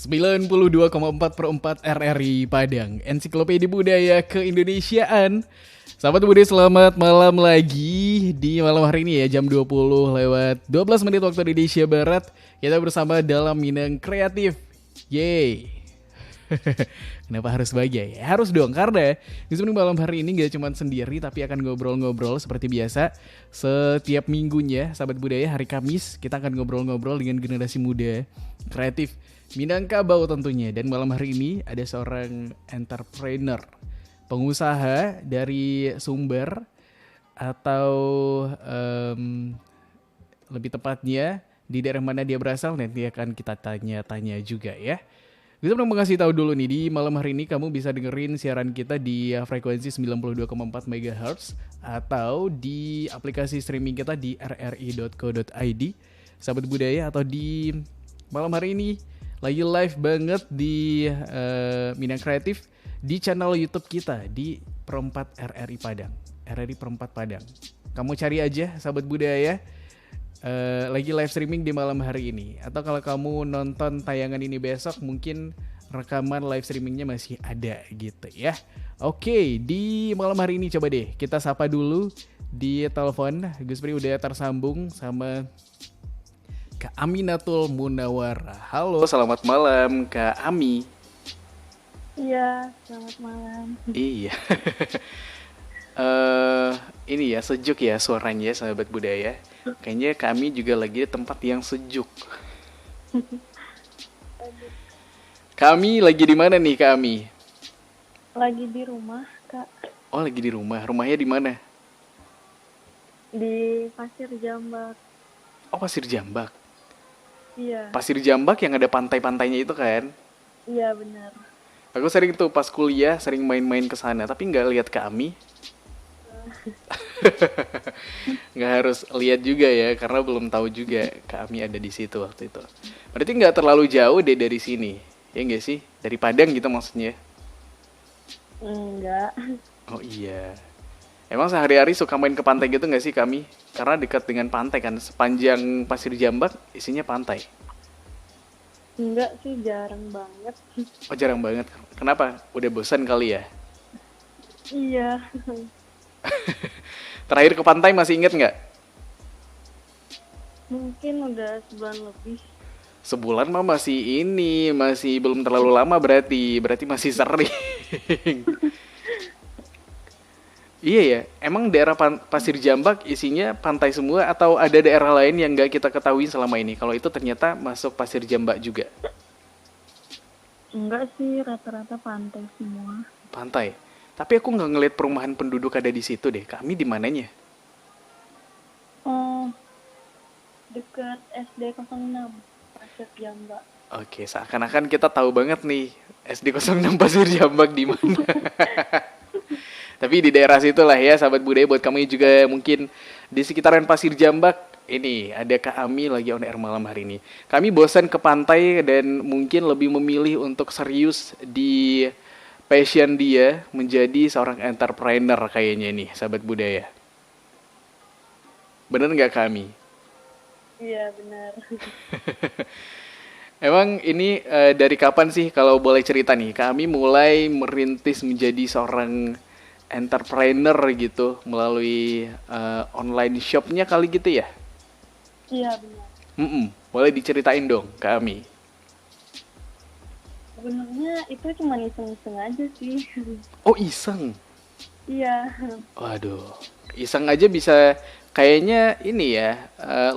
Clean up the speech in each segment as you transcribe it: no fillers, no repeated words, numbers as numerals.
92,4/4 RRI Padang, Ensiklopedia Budaya Keindonesiaan. Sahabat Budaya, selamat malam lagi di malam hari ini ya, jam 20 lewat 12 menit waktu Indonesia Barat. Kita bersama dalam Minang Kreatif. Yeay. Kenapa harus bahagia ya? Harus dong, karena di sini malam hari ini gak cuma sendiri, tapi akan ngobrol-ngobrol seperti biasa. Setiap minggunya, sahabat budaya, hari Kamis kita akan ngobrol-ngobrol dengan generasi muda kreatif Minangkabau tentunya. Dan malam hari ini ada seorang entrepreneur, pengusaha dari Sumber, atau lebih tepatnya di daerah mana dia berasal, nanti akan kita tanya-tanya juga ya. Kita mau ngasih tahu dulu nih, di malam hari ini kamu bisa dengerin siaran kita di frekuensi 92,4 MHz atau di aplikasi streaming kita di rri.co.id, sahabat budaya, atau di malam hari ini lagi live banget di Minang Kreatif di channel YouTube kita di Perempat RRI Padang, RRI Perempat Padang. Kamu cari aja, sahabat budaya. Lagi live streaming di malam hari ini. Atau kalau kamu nonton tayangan ini besok, mungkin rekaman live streamingnya masih ada gitu ya. Oke, di malam hari ini coba deh kita sapa dulu di telepon. Gus Pri udah tersambung sama Kak Aminatul Munawwarah. Halo, selamat malam Kak Ami. Iya, selamat malam. Iya. Ini ya, sejuk ya suaranya, sahabat budaya. Kayaknya kami juga lagi di tempat yang sejuk. Kami lagi di mana nih kami? Lagi di rumah, Kak. Oh, lagi di rumah. Rumahnya di mana? Di Pasir Jambak. Oh, Pasir Jambak. Iya. Pasir Jambak yang ada pantai-pantainya itu kan? Iya, benar. Aku sering tuh pas kuliah sering main-main ke sana, tapi nggak lihat kami. Nggak harus lihat juga ya, karena belum tahu juga kami ada di situ waktu itu. Berarti nggak terlalu jauh deh dari sini, ya nggak sih? Dari Padang gitu maksudnya? Enggak. Oh iya. Emang sehari-hari suka main ke pantai gitu nggak sih kami? Karena dekat dengan pantai kan, sepanjang Pasir Jambak isinya pantai. Enggak sih, jarang banget. Oh, jarang banget. Kenapa? Udah bosan kali ya? Iya. Terakhir ke pantai masih inget nggak? Mungkin udah sebulan lebih. Sebulan mah masih masih belum terlalu lama berarti masih sering. Iya ya, emang daerah Pasir Jambak isinya pantai semua atau ada daerah lain yang nggak kita ketahui selama ini? Kalau itu ternyata masuk Pasir Jambak juga. Enggak sih, rata-rata pantai semua. Pantai. Tapi aku nggak ngeliat perumahan penduduk ada di situ deh. Kami di mananya? Oh, dekat SD 06, Pasir Jambak. Oke, seakan-akan kita tahu banget nih SD 06 Pasir Jambak di mana. Tapi di daerah situ lah ya, sahabat budaya, buat kamu juga mungkin di sekitaran Pasir Jambak. Ini ada Kak Ami lagi on air malam hari ini. Kami bosan ke pantai dan mungkin lebih memilih untuk serius di passion dia menjadi seorang entrepreneur kayaknya nih, sahabat budaya. Bener nggak kami? Iya, benar. Emang ini dari kapan sih kalau boleh cerita nih? Kami mulai merintis menjadi seorang entrepreneur gitu melalui online shopnya kali gitu ya? Iya, benar. Boleh diceritain dong kami. Sebenarnya itu cuma iseng-iseng aja sih. Oh, iseng? Iya. Waduh, iseng aja bisa kayaknya ini ya,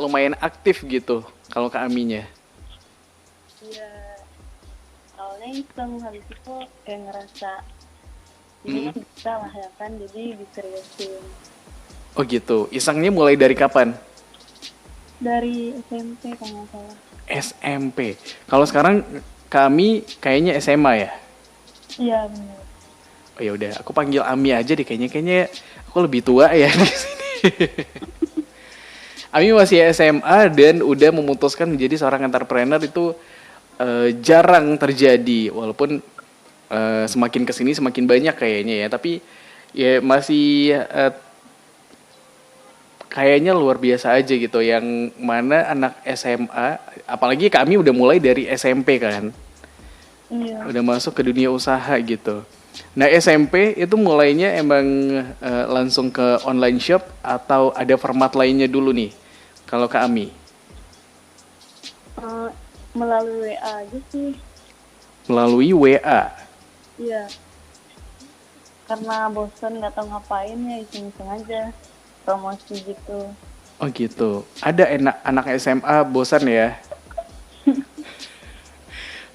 lumayan aktif gitu kalau kaminya. Iya. Awalnya iseng, habis itu kayak ngerasa ini bisa lah ya kan, jadi diseriusin. Oh gitu, isengnya mulai dari kapan? Dari SMP kalau nggak salah. SMP. Kalau sekarang kami kayaknya SMA ya. Iya, benar. Oh ya udah, aku panggil Ami aja deh, kayaknya aku lebih tua ya di sini. Ami masih SMA dan udah memutuskan menjadi seorang entrepreneur itu jarang terjadi, walaupun semakin kesini semakin banyak kayaknya ya, tapi ya masih kayaknya luar biasa aja gitu, yang mana anak SMA, apalagi kami udah mulai dari SMP kan, Iya. Udah masuk ke dunia usaha gitu. Nah SMP itu mulainya emang langsung ke online shop atau ada format lainnya dulu nih? Kalau ke Ami Eh, melalui WA aja sih. melalui WA. Iya. Karena bosan nggak tahu ngapain ya iseng-iseng aja promosi gitu. Oh gitu. Ada anak SMA bosan ya?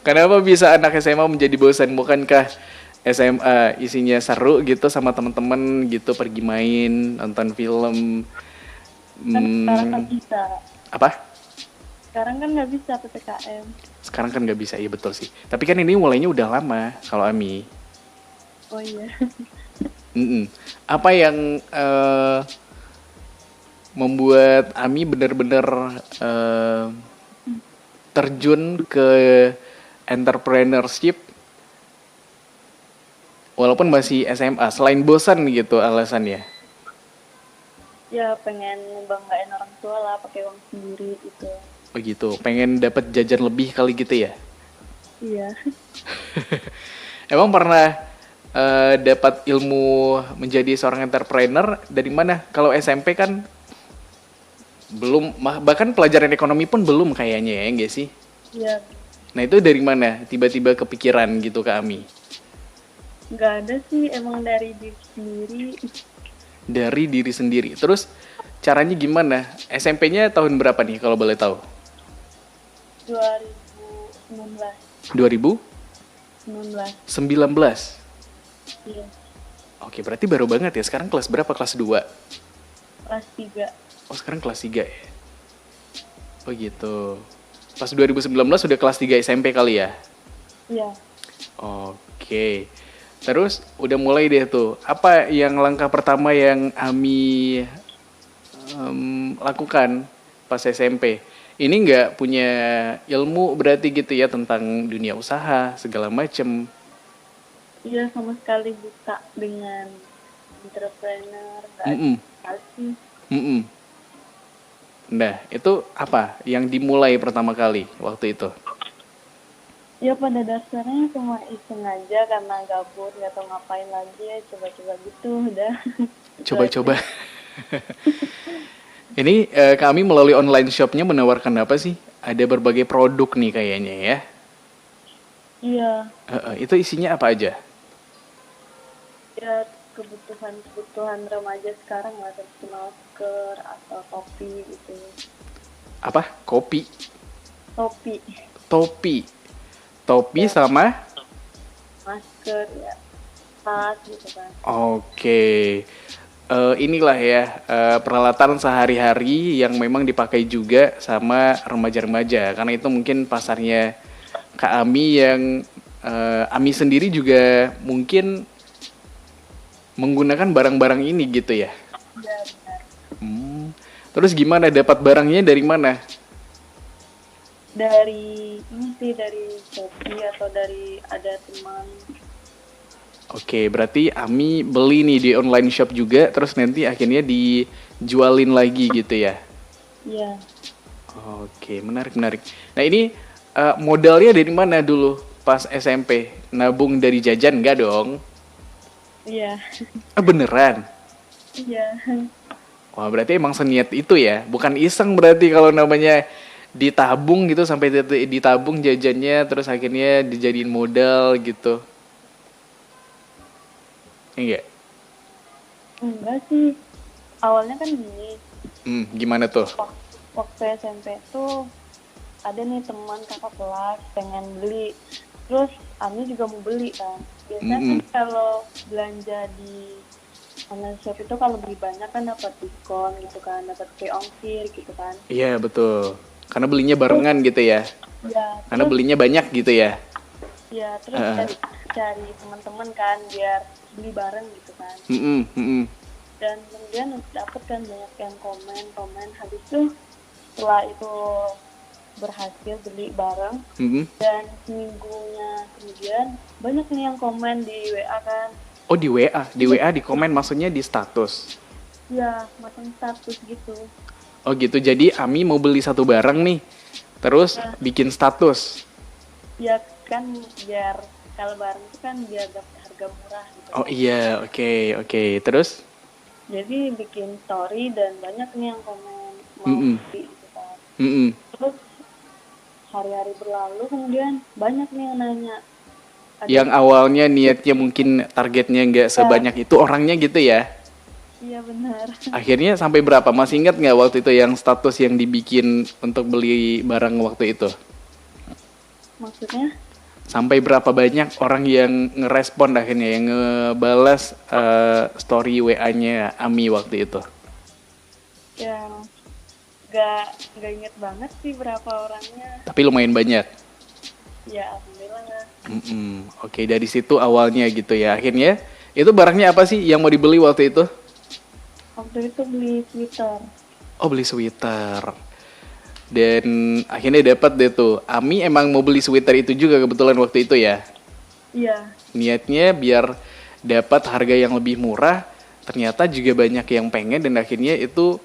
Kenapa bisa anak SMA menjadi bosan? Bukankah SMA isinya seru gitu sama teman-teman gitu pergi main, nonton film, Kan sekarang kan hmm, bisa. apa? Sekarang kan nggak bisa PPKM. Sekarang kan nggak bisa, iya betul sih. Tapi kan ini mulainya udah lama kalau Ami. Oh iya. Mm-mm. Apa yang membuat Ami benar-benar eh, terjun ke entrepreneurship walaupun masih SMA selain bosan gitu alasannya? Ya pengen banggain orang tua lah pakai uang sendiri itu. Begitu, pengen dapat jajan lebih kali gitu ya? Iya. Emang pernah dapat ilmu menjadi seorang entrepreneur dari mana? Kalau SMP kan belum, bahkan pelajaran ekonomi pun belum kayaknya ya, enggak sih? Iya. Nah itu dari mana? Tiba-tiba kepikiran gitu ke Ami? Nggak ada sih emang dari diri sendiri. Dari diri sendiri. Terus caranya gimana? SMP-nya tahun berapa nih kalau boleh tahu? 2019. 2019. 19. Iya. Oke, berarti baru banget ya. Sekarang kelas berapa? Kelas 2? Kelas 3. Oh, sekarang kelas 3 ya? Oh gitu. Pas 2019 sudah kelas 3 SMP kali ya? Iya. Oke. Terus udah mulai deh tuh. Apa yang langkah pertama yang Ami lakukan pas SMP? Ini nggak punya ilmu berarti gitu ya tentang dunia usaha segala macem. Iya sama sekali buta dengan entrepreneur. Nggak ada Mm-mm, sekali sih. mm-mm. Nah, itu apa yang dimulai pertama kali waktu itu? Ya pada dasarnya cuma iseng aja karena gabut nggak tahu ngapain lagi ya coba-coba gitu udah. Itu aja. Coba-coba. Ini kami melalui online shopnya menawarkan apa sih? Ada berbagai produk nih kayaknya ya. Iya. Itu isinya apa aja? Ya kebutuhan remaja sekarang lah seperti masker atau topi gitu. Apa? Kopi, Topi. topi, topi Ya sama. masker ya tas gitu kan. Oke. Inilah ya peralatan sehari-hari yang memang dipakai juga sama remaja-remaja. Karena itu mungkin pasarnya Kak Ami yang Ami sendiri juga mungkin menggunakan barang-barang ini gitu ya. Ya benar. Hmm. Terus gimana dapat barangnya dari mana? Dari ini sih dari Shopee atau dari ada teman. Oke, berarti Ami beli nih di online shop juga, terus nanti akhirnya dijualin lagi gitu ya. Iya. Oke, menarik menarik. Nah ini modalnya dari mana dulu pas SMP? Nabung dari jajan nggak dong? Iya. Beneran? Iya. Wah berarti emang seniat itu ya, bukan iseng berarti kalau namanya ditabung gitu sampai ditabung jajannya terus akhirnya dijadiin modal gitu. Enggak? Enggak sih. Awalnya kan gini, Gimana tuh? waktu SMP tuh ada nih teman kakak kelas pengen beli. Terus Ami juga mau beli kan. Biasanya kan Mm-mm. kalau belanja di online shop itu kalau beli banyak kan dapat diskon gitu kan, dapat free ongkir gitu kan. Iya betul. Karena belinya Terus barengan gitu ya. ya, Karena belinya banyak gitu ya. terus cari teman-teman kan biar beli bareng gitu kan. Mm-mm, mm-mm. Dan kemudian dapet kan banyak yang komen habis itu setelah itu berhasil beli bareng Mm-mm. dan seminggunya kemudian banyak nih yang komen di WA kan. Oh di WA, di WA di komen maksudnya di status. Ya macam status gitu. Oh gitu, jadi Ami mau beli satu barang nih, terus Ya, bikin status. ya kan biar kalau bareng itu kan biar dapat harga murah gitu. Oh iya, oke. Terus? Jadi bikin story dan banyak nih yang komen mau Mm-mm. beli gitu kan. Mm-mm. Terus hari-hari berlalu kemudian banyak nih yang nanya. Yang awalnya niatnya mungkin targetnya nggak sebanyak itu orangnya gitu ya. Iya benar. Akhirnya sampai berapa? Masih ingat nggak waktu itu yang status yang dibikin untuk beli barang waktu itu? Maksudnya? Sampai berapa banyak orang yang ngerespon akhirnya, yang ngebalas story WA-nya Ami waktu itu? Ya nggak inget banget sih berapa orangnya. Tapi lumayan banyak. Ya alhamdulillah. Oke, dari situ awalnya gitu ya. Akhirnya itu barangnya apa sih yang mau dibeli waktu itu? Waktu itu beli Twitter. Oh, beli sweater. Dan akhirnya dapat deh tuh. Ami emang mau beli sweater itu juga kebetulan waktu itu ya. Iya. Niatnya biar dapat harga yang lebih murah. Ternyata juga banyak yang pengen dan akhirnya itu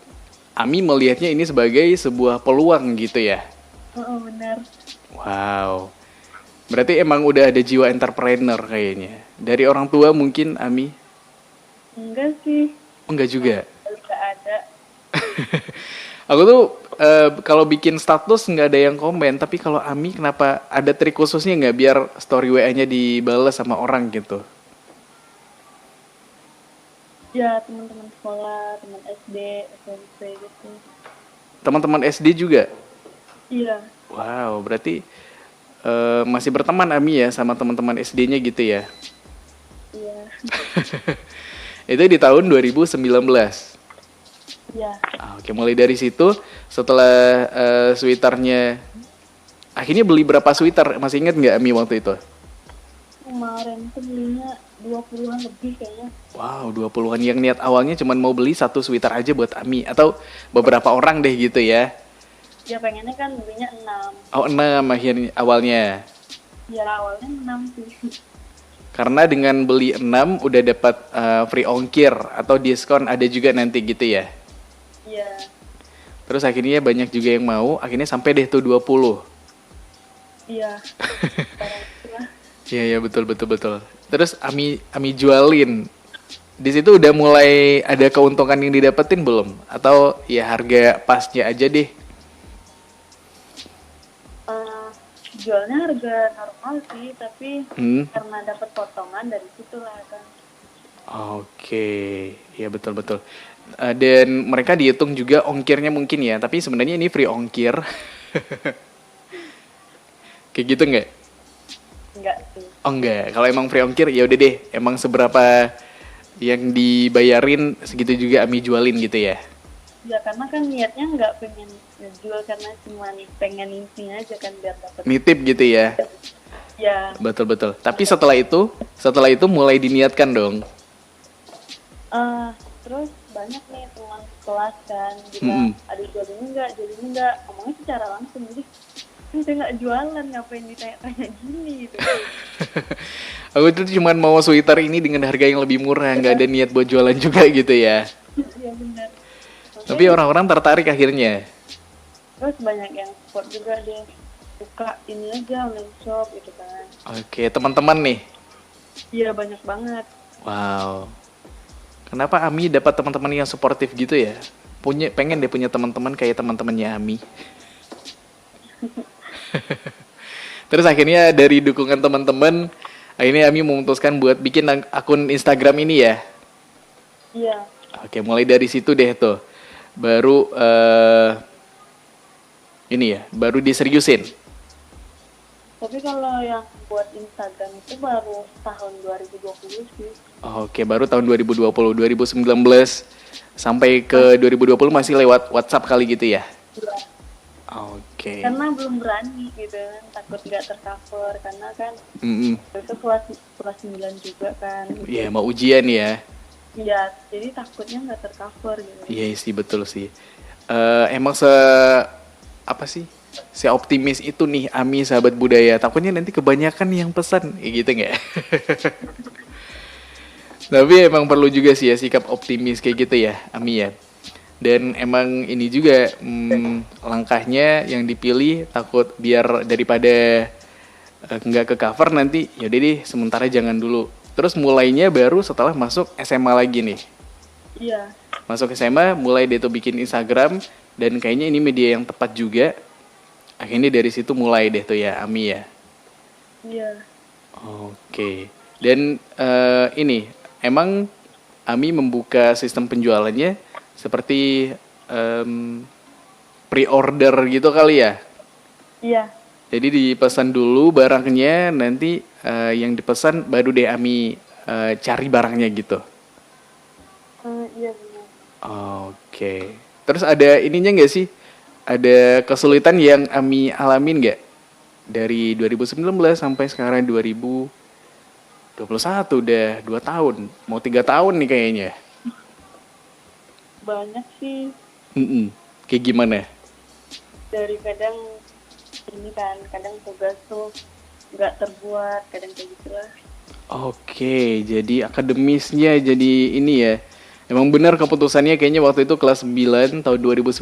Ami melihatnya ini sebagai sebuah peluang gitu ya. Oh benar. Wow. Berarti emang udah ada jiwa entrepreneur kayaknya. Dari orang tua mungkin Ami? Enggak sih. Oh, enggak juga. Enggak ada. Aku tuh kalau bikin status nggak ada yang komen, tapi kalau Ami kenapa ada trik khususnya nggak biar story WA-nya dibalas sama orang gitu? Ya teman-teman sekolah, teman SD, SMP gitu. Teman-teman SD juga? Iya. Wow, berarti masih berteman Ami ya sama teman-teman SD-nya gitu ya? Iya. Itu di tahun 2019. Iya. Oke, mulai dari situ setelah sweaternya, akhirnya beli berapa sweater? Masih ingat nggak Ami waktu itu? Kemarin tuh belinya 20-an lebih kayaknya. Wow, 20-an. Yang niat awalnya cuma mau beli satu sweater aja buat Ami atau beberapa orang deh gitu ya? Ya pengennya kan belinya 6. Oh, 6 akhirnya awalnya. Ya awalnya 6 sih. Karena dengan beli 6 udah dapat free ongkir atau diskon ada juga nanti gitu ya. Iya. Terus akhirnya banyak juga yang mau, akhirnya sampai deh tuh 20. Iya. Barang itulah. Iya betul. Terus Ami jualin. Di situ udah mulai ada keuntungan yang didapetin belum? Atau ya harga pasnya aja deh? Jualnya harga normal sih, tapi karena dapat potongan dari situ lah kan. Oke, ya betul. Dan mereka dihitung juga ongkirnya mungkin ya, tapi sebenarnya ini free ongkir. Kayak gitu nggak? Enggak sih. Oh enggak, kalau emang free ongkir ya udah deh, emang seberapa yang dibayarin segitu juga Ami jualin gitu ya. Ya karena kan niatnya nggak pengen ngejual, karena cuma pengen intinya aja kan biar dapat. Nitip gitu ya. Ya. Betul. Tapi setelah itu mulai diniatkan dong. Terus banyak nih teman kelas kan bilang, ada jual ini enggak, ngomongnya secara langsung. Jadi saya nggak jualan, ngapain ditanya-tanya gini gitu. Aku tuh cuma mau sweater ini dengan harga yang lebih murah, nggak ada niat buat jualan juga gitu ya. Iya benar. Tapi orang-orang tertarik akhirnya. Terus banyak yang support juga deh, buka ini aja online shop gitu kan. Oke, teman-teman nih. Iya banyak banget. Wow. Kenapa Ami dapat teman-teman yang suportif gitu ya? Pengen deh punya teman-teman kayak teman-temannya Ami. Terus akhirnya dari dukungan teman-teman, akhirnya Ami memutuskan buat bikin akun Instagram ini ya. Iya. Oke, mulai dari situ deh tuh. Baru ini ya, baru diseriusin. Tapi kalau yang buat Instagram itu baru tahun 2020 sih. Oke, baru tahun 2020, 2019 sampai ke 2020 masih lewat WhatsApp kali gitu ya? Iya. Oke. Karena belum berani gitu kan, takut nggak tercover karena kan itu kelas 9 juga kan. Iya, mau ujian ya. Iya, jadi takutnya nggak tercover gitu. Iya sih, betul sih. Emang si optimis itu nih Ami sahabat budaya. Takutnya nanti kebanyakan yang pesan, gitu nggak? Tapi emang perlu juga sih ya sikap optimis kayak gitu ya, Ami ya. Dan emang ini juga langkahnya yang dipilih takut biar daripada nggak ke cover nanti yaudah deh sementara jangan dulu. Terus mulainya baru setelah masuk SMA lagi nih. Iya, Masuk SMA mulai deh tuh bikin Instagram dan kayaknya ini media yang tepat juga. Akhirnya dari situ mulai deh tuh ya Ami ya. iya. Oke. Dan ini emang Ami membuka sistem penjualannya seperti pre-order gitu kali ya. Iya, Jadi dipesan dulu barangnya, nanti yang dipesan baru deh Ami cari barangnya gitu. iya benar. Oke. Terus ada ininya nggak sih? Ada kesulitan yang Ami alamin nggak? Dari 2019 sampai sekarang 2021 udah 2 tahun. Mau 3 tahun nih kayaknya. Banyak sih Mm-mm. Kayak gimana? dari kadang ini kan, kadang tugas tuh nggak terbuat, kadang kayak gitu lah. Oke, jadi akademisnya jadi ini ya. Emang benar keputusannya kayaknya waktu itu kelas 9 tahun 2019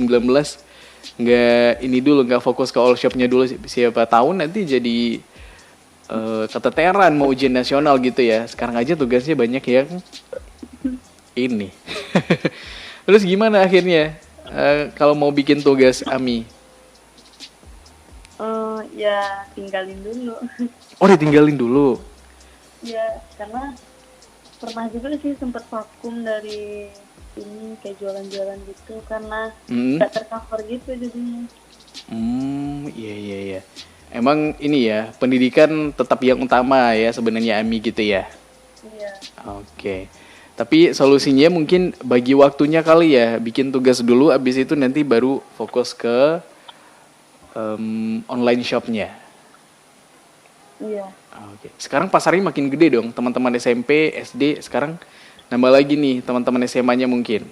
nggak ini dulu nggak fokus ke all shopnya dulu, siapa tahu nanti jadi keteteran mau ujian nasional gitu ya. Sekarang aja tugasnya banyak yang ini. Terus gimana akhirnya kalau mau bikin tugas Ami? Ya tinggalin dulu. Oh ditinggalin dulu. Ya karena pernah juga sih sempat vakum dari ini kayak jualan-jualan gitu karena Hmm. nggak tercover gitu jadinya. Iya iya iya. Emang ini ya, pendidikan tetap yang utama ya sebenarnya Ami gitu ya. Iya, Oke. Tapi solusinya mungkin bagi waktunya kali ya, bikin tugas dulu abis itu nanti baru fokus ke online shopnya. iya, Oke. Sekarang pasarnya makin gede dong, teman-teman SMP, SD, sekarang nambah lagi nih teman-teman SMA-nya mungkin.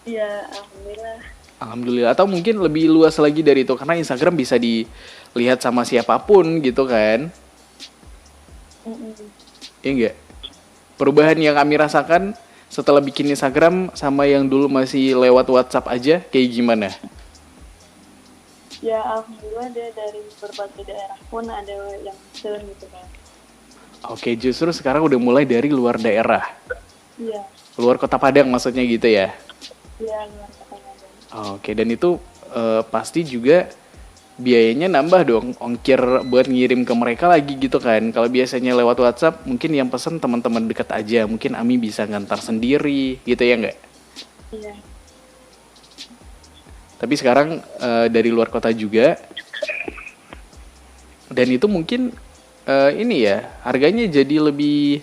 iya. Alhamdulillah. Alhamdulillah. Atau mungkin lebih luas lagi dari itu karena Instagram bisa dilihat sama siapapun gitu kan. Mm-mm. Iya enggak? Perubahan yang kami rasakan setelah bikin Instagram sama yang dulu masih lewat WhatsApp aja kayak gimana? Ya alhamdulillah dia dari berbagai daerah pun ada yang pesen gitu kan. Oke, justru sekarang udah mulai dari luar daerah. Iya, Luar Kota Padang maksudnya gitu ya. iya luar kota Medan. Oke, dan itu pasti juga biayanya nambah dong, ongkir buat ngirim ke mereka lagi gitu kan. Kalau biasanya lewat WhatsApp, mungkin yang pesen teman-teman dekat aja, mungkin Ami bisa ngantar sendiri gitu ya nggak? Iya, Tapi sekarang dari luar kota juga, dan itu mungkin ini ya, harganya jadi lebih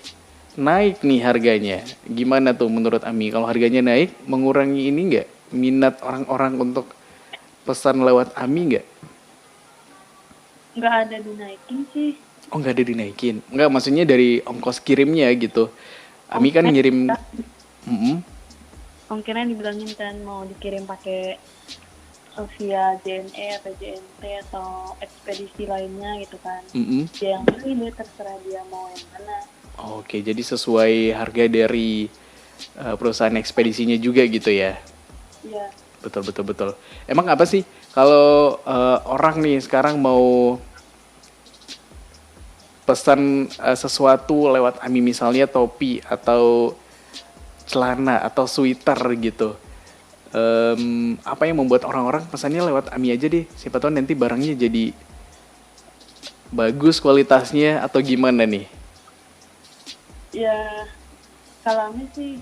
naik nih harganya. Gimana tuh menurut Ami? Kalau harganya naik, mengurangi ini nggak? Minat orang-orang untuk pesan lewat Ami nggak? nggak ada dinaikin sih. Oh nggak ada dinaikin? Nggak, maksudnya dari ongkos kirimnya gitu. Ami kan ngirim, mm-mm. Ongkirnya dibilangin kan mau dikirim pakai via JNE atau JNT atau ekspedisi lainnya gitu kan. Mm-mm. Dia yang pilih dia terserah dia mau yang mana. Oke, jadi sesuai harga dari perusahaan ekspedisinya juga gitu ya? Iya, Betul betul betul. Emang apa sih kalau orang nih sekarang mau pesan sesuatu lewat Ami misalnya topi atau celana atau sweater gitu. Apa yang membuat orang-orang pesannya lewat Ami aja deh. Siapa tahu nanti barangnya jadi bagus kualitasnya atau gimana nih? ya kalau Ami sih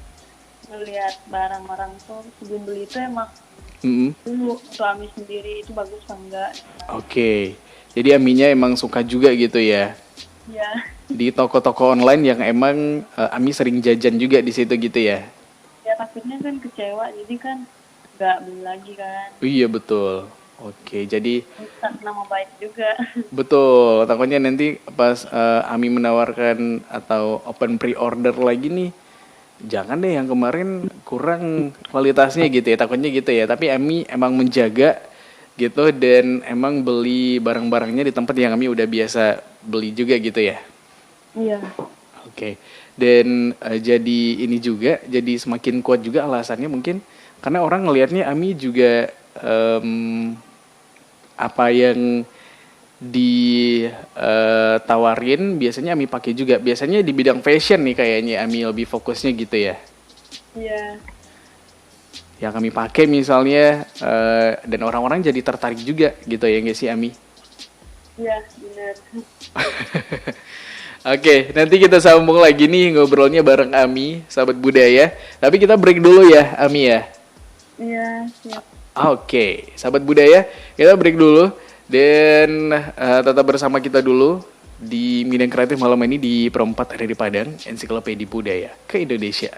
ngelihat barang orang tuh sebelum beli itu emang Mm-mm. dulu untuk Ami sendiri itu bagus apa enggak. Oke, jadi Aminya emang suka juga gitu ya. Ya, Di toko-toko online yang emang Ami sering jajan juga di situ gitu ya. ya takutnya kan kecewa jadi kan nggak beli lagi kan. Iya betul. Oke, jadi Rusak nama baik juga. betul. Takutnya nanti pas Ami menawarkan atau open pre-order lagi nih, jangan deh yang kemarin kurang kualitasnya gitu ya. Takutnya gitu ya. Tapi Ami emang menjaga gitu dan emang beli barang-barangnya di tempat yang Ami udah biasa beli juga gitu ya. Iya, Oke, dan jadi ini juga, jadi semakin kuat juga alasannya mungkin karena orang ngelihatnya Ami juga apa yang tawarin, biasanya Ami pakai juga. Biasanya di bidang fashion nih kayaknya Ami lebih fokusnya gitu ya. Iya. Yang kami pakai misalnya dan orang-orang jadi tertarik juga gitu ya nggak sih Ami? Iya, benar. Oke, nanti kita sambung lagi nih ngobrolnya bareng Ami, sahabat budaya. Tapi kita break dulu ya, Ami ya. Iya, siap. Oke, sahabat budaya, kita break dulu dan tetap bersama kita dulu di Medan Kreatif malam ini di Perempat ada di Padang, Ensiklopedia Budaya ke Indonesia.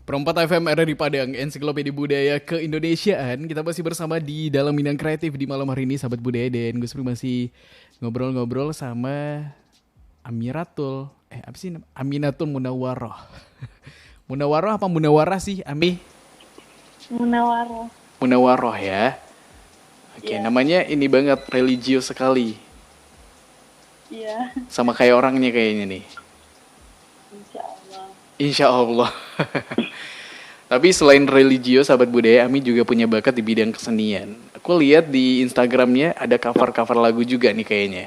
Perempat FM ada di Padang, ensiklopedia budaya keindonesiaan. Kita masih bersama di dalam bidang kreatif di malam hari ini, sahabat budaya. Dan gue masih ngobrol-ngobrol sama Amiratul. Apa sih? Aminatul Munawaroh. Munawaroh apa Munawarah sih, Ami? Munawaroh. Munawaroh ya. Oke, Iya. namanya ini banget, religius sekali. Iya, Sama kayak orangnya kayaknya nih. insya Allah. Insya Allah. Tapi selain religius, sahabat budaya, Ami juga punya bakat di bidang kesenian. Aku lihat di Instagramnya ada cover-cover lagu juga nih kayaknya.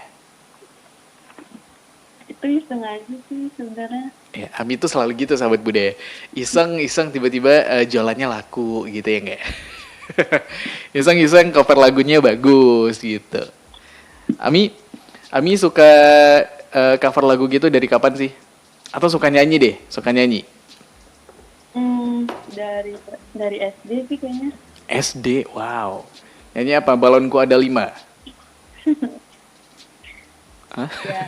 Itu iseng aja sih sebenarnya. Ya, Ami tuh selalu gitu sahabat budaya. Iseng-iseng tiba-tiba jualannya laku gitu ya nggak? Iseng-iseng cover lagunya bagus gitu. Ami, Ami suka cover lagu gitu dari kapan sih? Atau suka nyanyi deh, suka nyanyi? Dari SD sih kayaknya. SD, wow. Nyanyi apa? Balonku ada 5. Hah? Ya.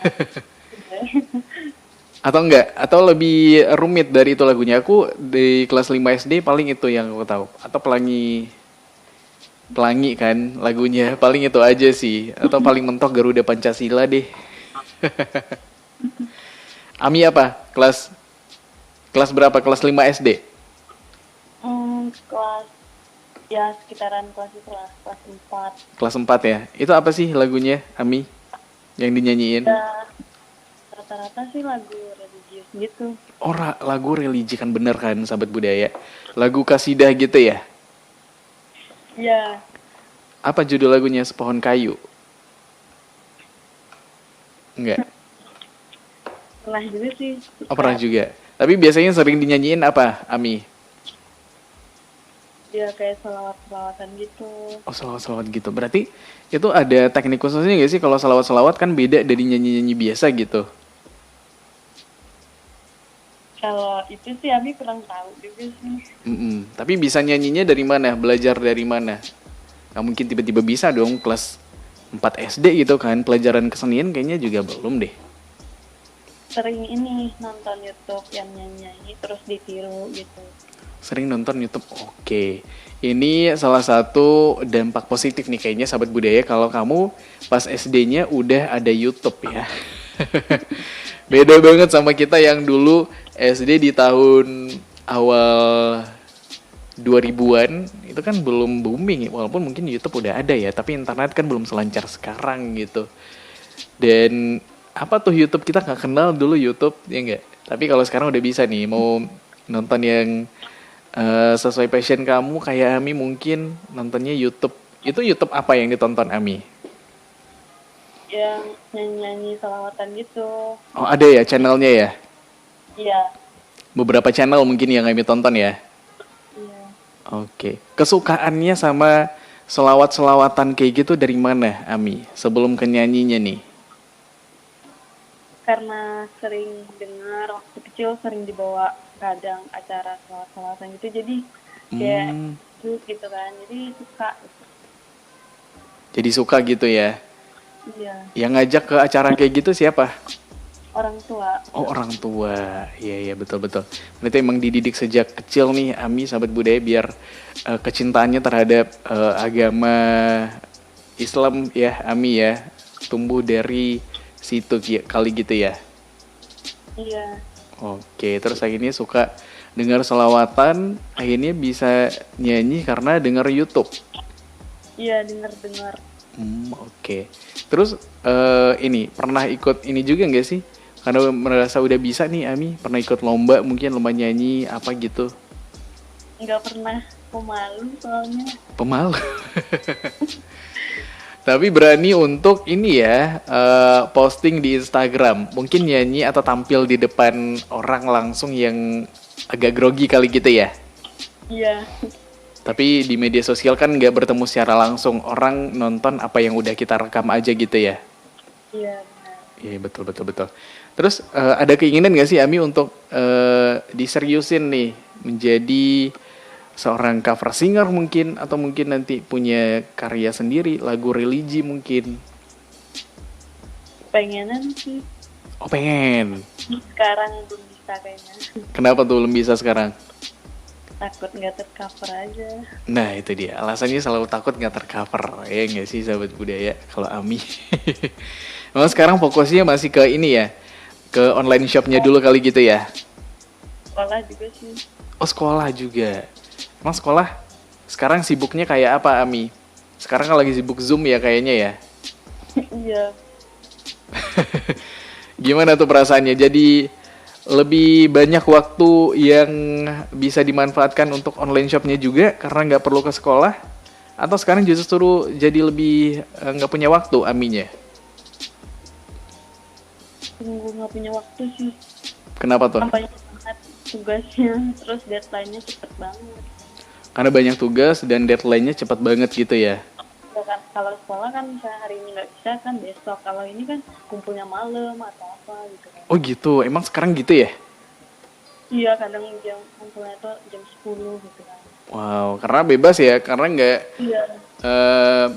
Atau enggak? Atau lebih rumit dari itu lagunya? Aku di kelas 5 SD paling itu yang aku tahu. Atau pelangi pelangi kan lagunya. Paling itu aja sih. Atau paling mentok Garuda Pancasila deh. Ami apa? Kelas berapa? Kelas 5 SD? Kelas ya sekitaran kelas itu lah, kelas 4. Kelas 4 ya? Itu apa sih lagunya, Ami? Yang dinyanyiin? Ya, rata-rata sih lagu religius gitu. Oh, lagu religi kan bener kan, sahabat budaya. Lagu kasidah gitu ya? Ya, Apa judul lagunya? Sepohon Kayu? Enggak. pernah juga sih. Oh, pernah juga. Tapi biasanya sering dinyanyiin apa, Ami? Dia kayak selawat-selawatan gitu. Oh, selawat-selawat gitu. Berarti itu ada teknik khususnya nggak sih? Kalau selawat-selawat kan beda dari nyanyi-nyanyi biasa gitu. Kalau itu sih Abi kurang tahu juga sih. Tapi bisa nyanyinya dari mana? Belajar dari mana? Nggak mungkin tiba-tiba bisa dong kelas 4 SD gitu kan. Pelajaran kesenian kayaknya juga belum deh. Sering ini nonton YouTube yang nyanyi terus ditiru gitu. Sering nonton YouTube. Oke. Ini salah satu dampak positif nih kayaknya sahabat budaya kalau kamu pas SD-nya udah ada YouTube ya. Beda banget sama kita yang dulu SD di tahun awal 2000-an itu kan belum booming, walaupun mungkin YouTube udah ada ya, tapi internet kan belum selancar sekarang gitu. Dan apa tuh YouTube, kita nggak kenal dulu YouTube ya nggak. Tapi kalau sekarang udah bisa nih, mau nonton yang sesuai passion kamu kayak Ami mungkin nontonnya YouTube. Itu YouTube apa yang ditonton Ami? Yang nyanyi-nyanyi selawatan gitu. Oh ada ya channelnya ya? Iya. Beberapa channel mungkin yang Ami tonton ya? Iya. Oke. Kesukaannya sama selawat-selawatan kayak gitu dari mana Ami? Sebelum ke nyanyinya nih. Karena sering dengar waktu kecil sering dibawa kadang acara selawat-selawatan gitu, jadi kayak gitu kan, jadi suka. Jadi suka gitu ya? Iya. Yang ngajak ke acara kayak gitu siapa? Orang tua. Oh orang tua, iya betul. Berarti emang dididik sejak kecil nih Ami sahabat budaya biar kecintaannya terhadap agama Islam ya Ami ya tumbuh dari situ kali gitu ya. Iya. Oke, terus akhirnya suka dengar selawatan, akhirnya bisa nyanyi karena dengar YouTube. Iya, dengar. Oke. Terus ini pernah ikut ini juga nggak sih? Karena merasa udah bisa nih Ami, pernah ikut lomba mungkin lomba nyanyi apa gitu? Nggak pernah, pemalu soalnya. Pemalu. Tapi berani untuk ini ya, posting di Instagram. Mungkin nyanyi atau tampil di depan orang langsung yang agak grogi kali gitu ya. Iya. Tapi di media sosial kan nggak bertemu secara langsung. Orang nonton apa yang udah kita rekam aja gitu ya. Iya, benar. Iya betul. Terus ada keinginan nggak sih Ami untuk diseriusin nih menjadi seorang cover singer mungkin, atau mungkin nanti punya karya sendiri, lagu religi mungkin? Pengenan sih. Oh pengen. Sekarang belum bisa kayaknya. Kenapa tuh belum bisa sekarang? takut nggak tercover aja. Nah itu dia, alasannya selalu takut nggak tercover. Ya nggak sih sahabat budaya kalau Ami. Memang sekarang fokusnya masih ke ini ya, ke online shopnya dulu kali gitu ya. Sekolah juga sih. Oh sekolah juga. Emang sekolah sekarang sibuknya kayak apa Ami? Sekarang kan lagi sibuk Zoom ya kayaknya ya. Iya, Gimana tuh perasaannya? Jadi lebih banyak waktu yang bisa dimanfaatkan untuk online shopnya juga karena nggak perlu ke sekolah? Atau sekarang justru jadi lebih nggak punya waktu Aminya? tunggu nggak punya waktu sih. Kenapa tuh? Kan banyak banget tugasnya, terus deadline-nya cepet banget. Karena banyak tugas dan deadline-nya cepat banget gitu ya. Ya kan, kalau sekolah kan misalnya hari ini nggak bisa kan besok. Kalau ini kan kumpulnya malam atau apa gitu kan. Oh gitu, emang sekarang gitu ya? Iya, kadang jam kumpulnya tuh jam 10 gitu kan. Wow, karena bebas ya, karena Iya, eh,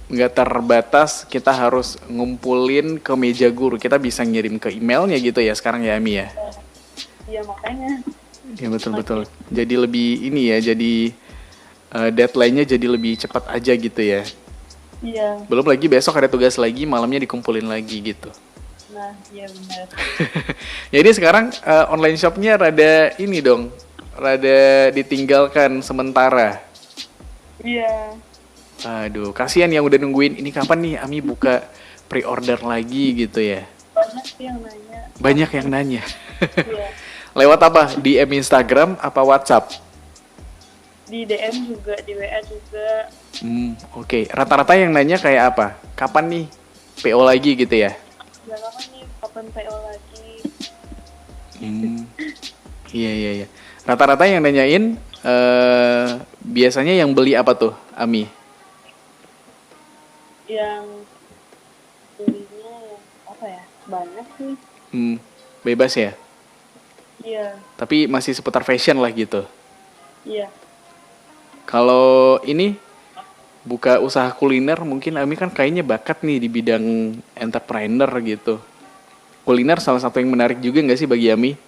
nggak terbatas kita harus ngumpulin ke meja guru. Kita bisa ngirim ke emailnya gitu ya sekarang ya Ami ya. iya makanya. Ya betul-betul. Jadi lebih ini ya, jadi deadline-nya jadi lebih cepat aja gitu ya. Iya, Belum lagi besok ada tugas lagi, malamnya dikumpulin lagi gitu. nah iya benar. Jadi sekarang online shopnya rada ini dong, rada ditinggalkan sementara. Iya, Aduh, kasihan yang udah nungguin ini kapan nih Ami buka pre-order lagi gitu ya. banyak sih yang nanya. Banyak yang nanya. Iya, Lewat apa? DM Instagram apa WhatsApp? di DM juga, di WA juga. Oke. Rata-rata yang nanya kayak apa? Kapan nih PO lagi gitu ya? Ya lama nih, kapan PO lagi? Hmm, iya iya iya. Rata-rata yang nanyain biasanya yang beli apa tuh, Ami? Yang belinya yang apa ya? Banyak sih. Bebas ya. Iya, Tapi masih seputar fashion lah gitu. iya. Kalau ini buka usaha kuliner mungkin Ami kan kayaknya bakat nih di bidang entrepreneur gitu. Kuliner salah satu yang menarik juga nggak sih bagi Ami?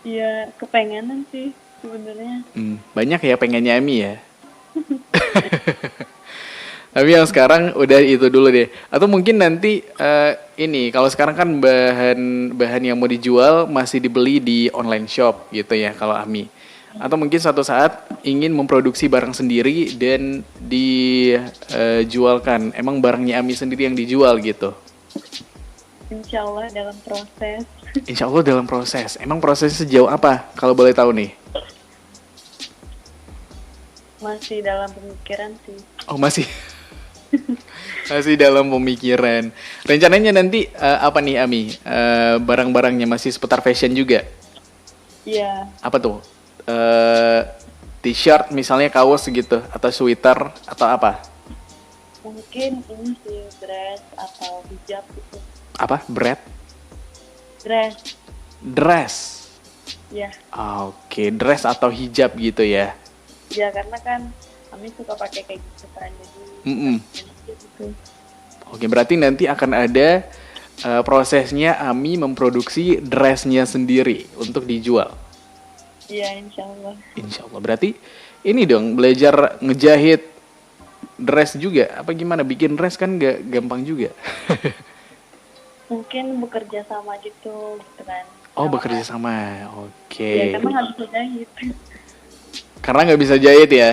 Iya, kepengenan sih sebenarnya. Banyak ya pengennya Ami ya. Tapi yang sekarang udah itu dulu deh. Atau mungkin nanti ini kalau sekarang kan bahan yang mau dijual masih dibeli di online shop gitu ya kalau Ami. Atau mungkin suatu saat ingin memproduksi barang sendiri dan dijualkan. Emang barangnya Ami sendiri yang dijual gitu. Insya Allah dalam proses. Insya Allah dalam proses. Emang prosesnya sejauh apa kalau boleh tahu nih? Masih dalam pemikiran sih. Oh masih masih dalam pemikiran. Rencananya nanti apa nih Ami? Barang-barangnya masih seputar fashion juga? Iya, Apa tuh? T-shirt misalnya kaos gitu atau sweater atau apa? mungkin ini sih dress atau hijab gitu. Apa? Bread? Dress, Dress. ya. Oke, dress atau hijab gitu ya. Ya karena kan kami suka pakai kayak gitu kan, jadi gitu. Oke, berarti nanti akan ada prosesnya Ami memproduksi dressnya sendiri untuk dijual. Iya, insya Allah. Insya Allah. Berarti ini dong belajar ngejahit dress juga. Apa gimana? Bikin dress kan gak gampang juga. Mungkin bekerja sama gitu kan. Oh Sama bekerja kan. sama. Ya Oke. karena nggak bisa jahit. Karena nggak bisa jahit ya.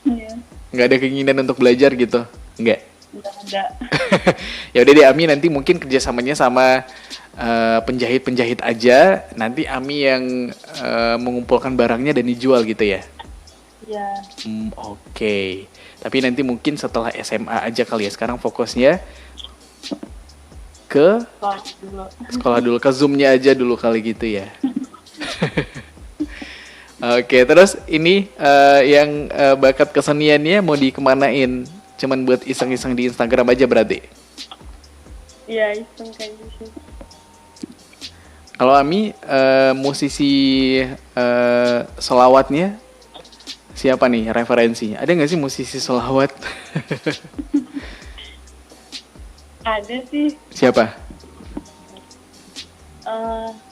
Iya, Nggak ada keinginan untuk belajar gitu. Nggak. nggak ada. Ya udah deh Ami nanti mungkin kerjasamanya sama penjahit-penjahit aja. Nanti Ami yang mengumpulkan barangnya dan dijual gitu ya. Iya, Oke. Tapi nanti mungkin setelah SMA aja kali ya. Sekarang fokusnya ke kalau dulu. sekolah dulu, ke Zoom-nya aja dulu kali gitu ya. Oke, terus ini yang bakat keseniannya mau dikemanain? Cuman buat iseng-iseng di Instagram aja berarti? Iya, iseng kayak gitu. Kalau Ami musisi selawatnya siapa nih referensinya? Ada nggak sih musisi selawat? Ada sih, Siapa?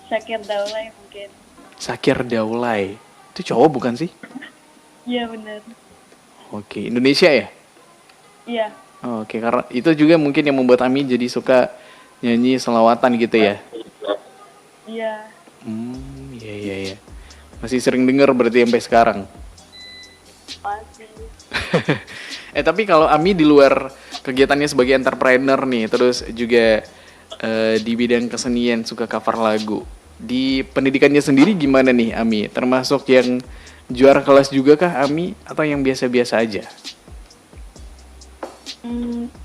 Syakir Daulay mungkin. Syakir Daulay. Itu cowok bukan sih? Iya benar. Oke, Indonesia ya? Iya. Oke, karena itu juga mungkin yang membuat Ami jadi suka nyanyi selawatan gitu ya? Iya. Iya iya iya. Masih sering denger berarti sampai sekarang. Pasti. Tapi kalau Ami di luar kegiatannya sebagai entrepreneur nih, terus juga di bidang kesenian suka cover lagu. Di pendidikannya sendiri gimana nih Ami? Termasuk yang juara kelas juga kah Ami atau yang biasa-biasa aja?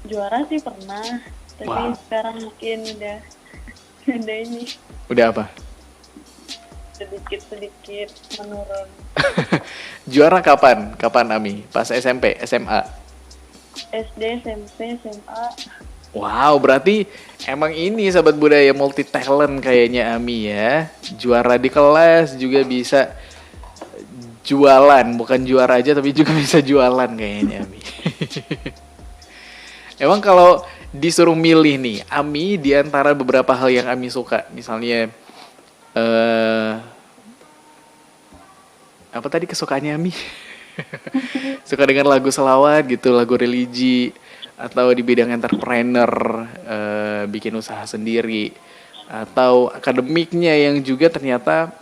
Juara sih pernah, tapi Wow. sekarang mungkin udah ini Udah apa? sedikit menurun. Juara kapan? Kapan Ami? Pas SMP, SMA? SD, SMP, SMA. Wow, berarti emang ini sahabat budaya multi talent kayaknya Ami ya. Juara di kelas juga bisa jualan, bukan juara aja tapi juga bisa jualan kayaknya Ami. Emang kalau disuruh milih nih, Ami di antara beberapa hal yang Ami suka, misalnya apa tadi kesukaannya Ami? Suka dengan lagu selawat gitu, lagu religi, atau di bidang entrepreneur, bikin usaha sendiri, atau akademiknya yang juga ternyata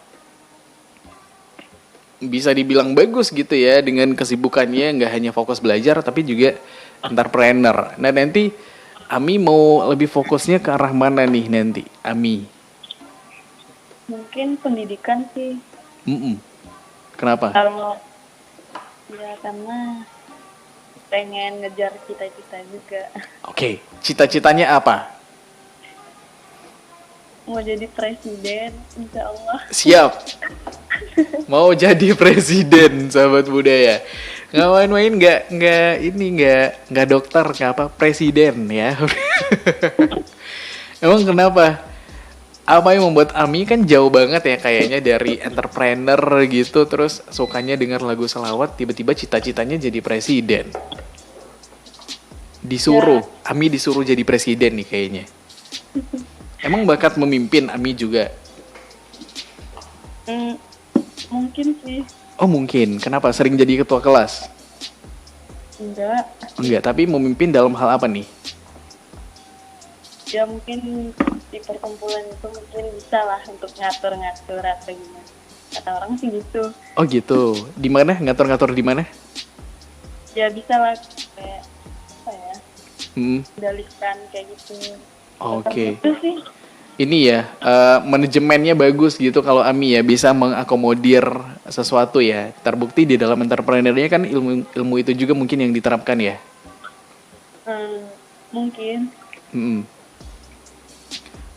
bisa dibilang bagus gitu ya dengan kesibukannya nggak hanya fokus belajar tapi juga entrepreneur. Nah nanti Ami mau lebih fokusnya ke arah mana nih nanti Ami? Mungkin pendidikan sih. Kenapa? Kalau ya karena pengen ngejar cita-cita juga. Oke, cita-citanya apa? Mau jadi presiden, insya Allah. Siap. Mau jadi presiden, sahabat budaya. Nggak main-main, nggak dokter, nggak apa, presiden ya. Emang kenapa? Apa yang membuat Ami kan jauh banget ya kayaknya dari entrepreneur gitu, terus sukanya dengar lagu selawat, tiba-tiba cita-citanya jadi presiden. Disuruh, Ami disuruh jadi presiden nih kayaknya. Emang bakat memimpin Ami juga? Mungkin sih. Oh mungkin, kenapa? Sering jadi ketua kelas? Enggak, tapi memimpin dalam hal apa nih? Ya mungkin di perkumpulan itu mungkin bisa lah untuk ngatur-ngatur atau gimana. Kata orang sih gitu. Oh gitu, di mana? Ngatur-ngatur di mana? Ya bisa lah kayak apa ya? Kendalikan kayak gitu. Oke. Itu sih. Ini ya, manajemennya bagus gitu kalau Ami ya bisa mengakomodir sesuatu ya. Terbukti di dalam entrepreneurnya kan ilmu itu juga mungkin yang diterapkan ya. Mungkin.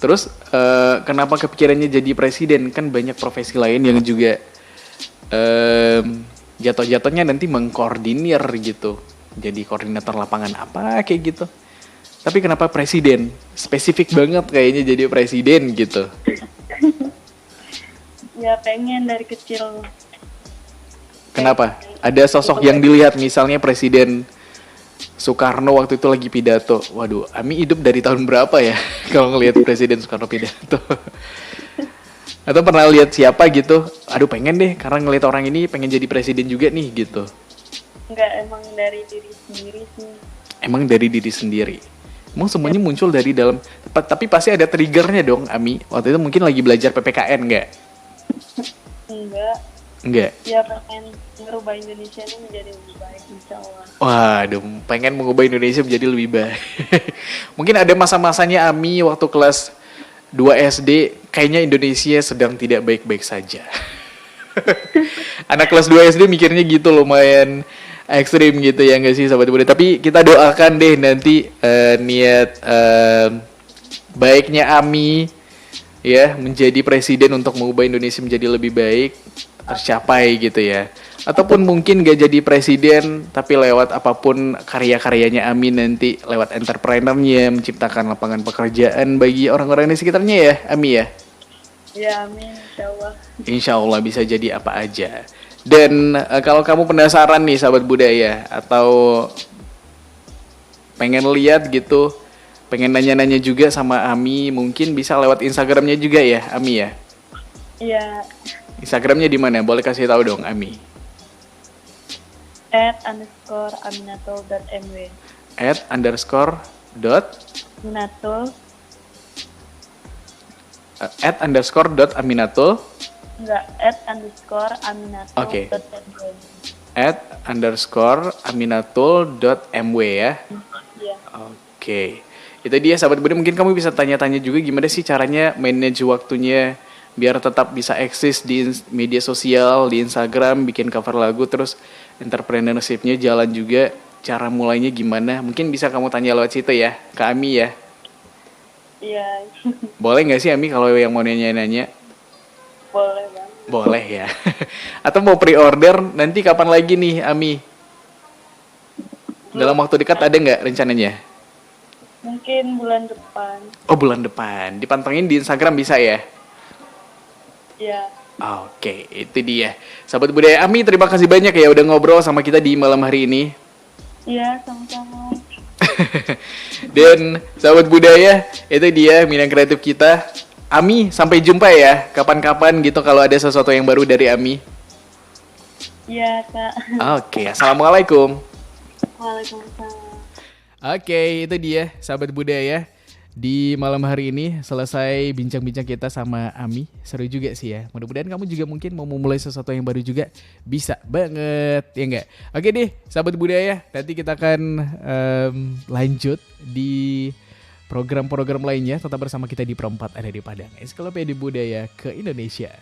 Terus kenapa kepikirannya jadi presiden? Kan banyak profesi lain yang juga jatuh-jatuhnya nanti mengkoordinir gitu. Jadi koordinator lapangan apa kayak gitu. Tapi kenapa presiden? Spesifik banget kayaknya jadi presiden gitu. Ya pengen dari kecil. Kenapa? Ada sosok yang dilihat misalnya Presiden Soekarno waktu itu lagi pidato. Waduh, Ami hidup dari tahun berapa ya kalau ngelihat Presiden Soekarno pidato? Atau pernah lihat siapa gitu? Aduh pengen deh karena ngelihat orang ini pengen jadi presiden juga nih gitu. Enggak, emang dari diri sendiri sih. Emang dari diri sendiri. Emang semuanya muncul dari dalam, tapi pasti ada triggernya dong, Ami. Waktu itu mungkin lagi belajar PPKN nggak? Enggak. Ya pengen ngerubah Indonesia ini menjadi lebih baik, insya Allah. Waduh, pengen mengubah Indonesia menjadi lebih baik. Mungkin ada masa-masanya Ami waktu kelas 2 SD, kayaknya Indonesia sedang tidak baik-baik saja. Anak kelas 2 SD mikirnya gitu lumayan ekstrim gitu ya nggak sih sahabat muda. Tapi kita doakan deh nanti niat baiknya Ami ya menjadi presiden untuk mengubah Indonesia menjadi lebih baik tercapai gitu ya. Ataupun mungkin gak jadi presiden tapi lewat apapun karya-karyanya Ami nanti lewat entrepreneurnya menciptakan lapangan pekerjaan bagi orang-orang di sekitarnya ya Ami ya. Ya amin, insya Allah. Insya Allah bisa jadi apa aja. Dan kalau kamu penasaran nih sahabat budaya atau pengen lihat gitu, pengen nanya-nanya juga sama Ami, mungkin bisa lewat Instagramnya juga ya Ami ya. Iya. Instagramnya di mana? Boleh kasih tahu dong, Ami. @_aminatul.mw. @_dot Minatul, @_dot aminatul. enggak, @_aminatul.mw. Oke. @_aminatul.mw ya. Iya. Oke. Itu dia sahabat Budi, mungkin kamu bisa tanya-tanya juga gimana sih caranya manage waktunya biar tetap bisa eksis di media sosial, di Instagram, bikin cover lagu, terus entrepreneurship-nya jalan juga. Cara mulainya gimana? Mungkin bisa kamu tanya lewat situ ya, ke Ami ya. Iya. Boleh nggak sih Ami kalau yang mau nanya-nanya? Boleh banget. Boleh ya. Atau mau pre-order nanti kapan lagi nih Ami? Dalam waktu dekat ada nggak rencananya? Mungkin bulan depan. Oh bulan depan. Dipantengin di Instagram bisa ya? Iya. Oke, itu dia. Sahabat budaya Ami, terima kasih banyak ya udah ngobrol sama kita di malam hari ini. Iya, sama-sama. Dan sahabat budaya, itu dia Minang Kreatif kita. Ami, sampai jumpa ya. Kapan-kapan gitu kalau ada sesuatu yang baru dari Ami. Iya, Kak. Oke, assalamualaikum. Waalaikumsalam. Oke, itu dia sahabat budaya. Di malam hari ini selesai bincang-bincang kita sama Ami. Seru juga sih ya. Mudah-mudahan kamu juga mungkin mau memulai sesuatu yang baru juga. Bisa banget, ya enggak? Oke deh, sahabat budaya. Nanti kita akan lanjut di program-program lainnya. Tetap bersama kita di Perempat ada di Padang. Ensiklopedia Budaya ke Indonesia.